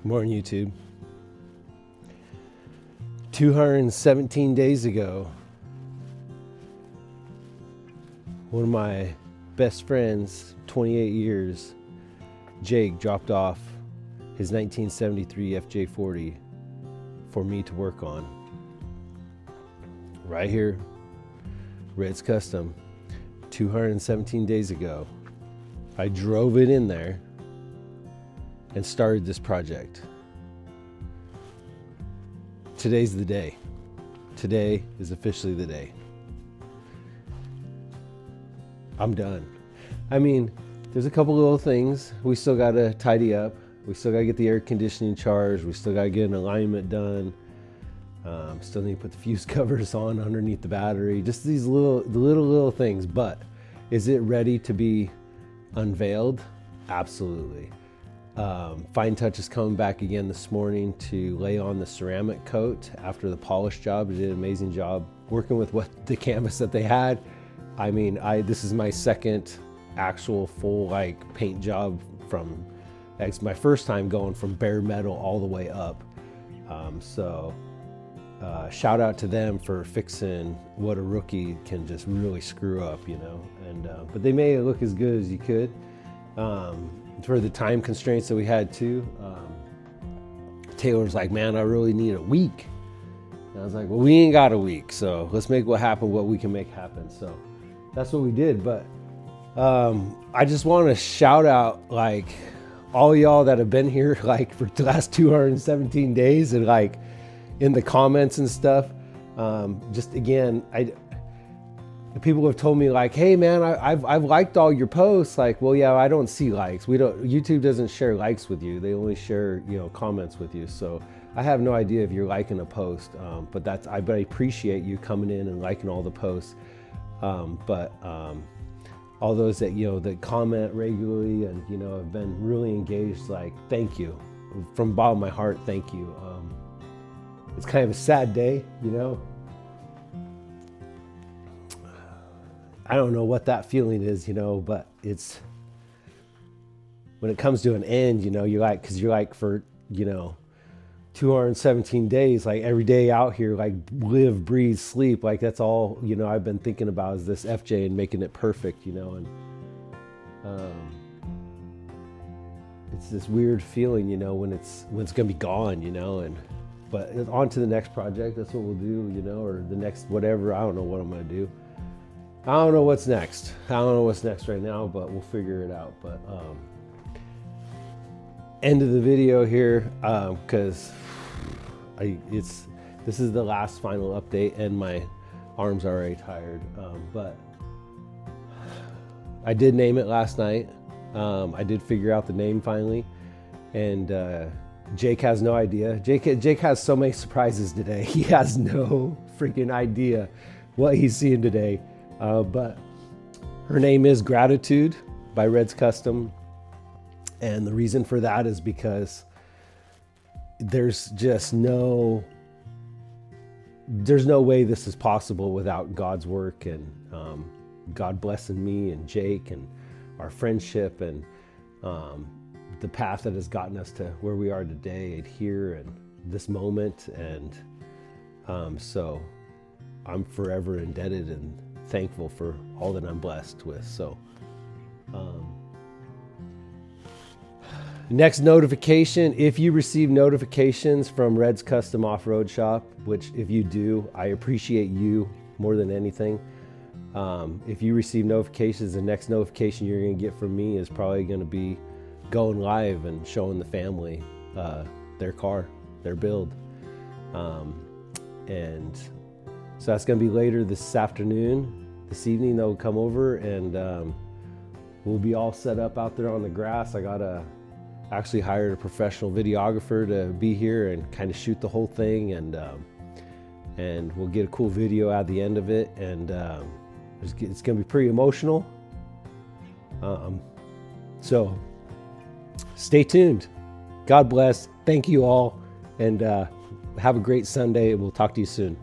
Morning, YouTube. 217 days ago, one of my best friends, 28 years, Jake, dropped off his 1973 FJ40 for me to work on. Right here, Red's Custom, 217 days ago. I drove it in there and started this project. Today's the day. Today is officially the day. I'm done. I mean, there's a couple little things we still gotta tidy up. We still gotta get the air conditioning charged. We still gotta get an alignment done. Still need to put the fuse covers on underneath the battery. Just these little things. But is it ready to be unveiled? Absolutely. Fine Touch is coming back again this morning to lay on the ceramic coat after the polish job. They did an amazing job working with the canvas that they had. I mean, this is my second actual full paint job from, it's my first time going from bare metal all the way up. Shout out to them for fixing what a rookie can just really screw up, you know. But they made it look as good as you could. For the time constraints that we had too. Taylor's like, man, I really need a week. And I was like, well, we ain't got a week, so let's make what we can make happen. So that's what we did. But I just want to shout out all y'all that have been here for the last 217 days and in the comments and stuff. Just again, people have told me hey man, I've liked all your posts. Well, yeah, I don't see likes. YouTube doesn't share likes with you. They only share, comments with you. So I have no idea if you're liking a post. But I appreciate you coming in and liking all the posts. All those that, that comment regularly and, have been really engaged, thank you. From the bottom of my heart, thank you. It's kind of a sad day, I don't know what that feeling is, but it's, when it comes to an end, you're for, 217 days, every day out here, live, breathe, sleep. That's all, I've been thinking about is this FJ and making it perfect, and it's this weird feeling, when it's gonna be gone, but on to the next project. That's what we'll do, or the next whatever. I don't know what I'm gonna do. I don't know what's next. I don't know what's next right now, but we'll figure it out. But end of the video here, because this is the last final update, and my arms are already tired. But I did name it last night. I did figure out the name finally, and Jake has no idea. Jake has so many surprises today. He has no freaking idea what he's seeing today. But her name is Gratitude by Red's Custom. And the reason for that is because there's no way this is possible without God's work and God blessing me and Jake and our friendship and the path that has gotten us to where we are today and here and this moment. And so I'm forever indebted and thankful for all that I'm blessed with. So next notification, if you receive notifications from Red's Custom Off-Road Shop, which if you do, I appreciate you more than anything. If you receive notifications, the next notification you're going to get from me is probably going to be going live and showing the family their car, their build. And so that's going to be later this evening they'll come over and we'll be all set up out there on the grass. I actually hired a professional videographer to be here and kind of shoot the whole thing, and we'll get a cool video at the end of it, and it's going to be pretty emotional. So stay tuned. God bless. Thank you all, and have a great Sunday. We'll talk to you soon.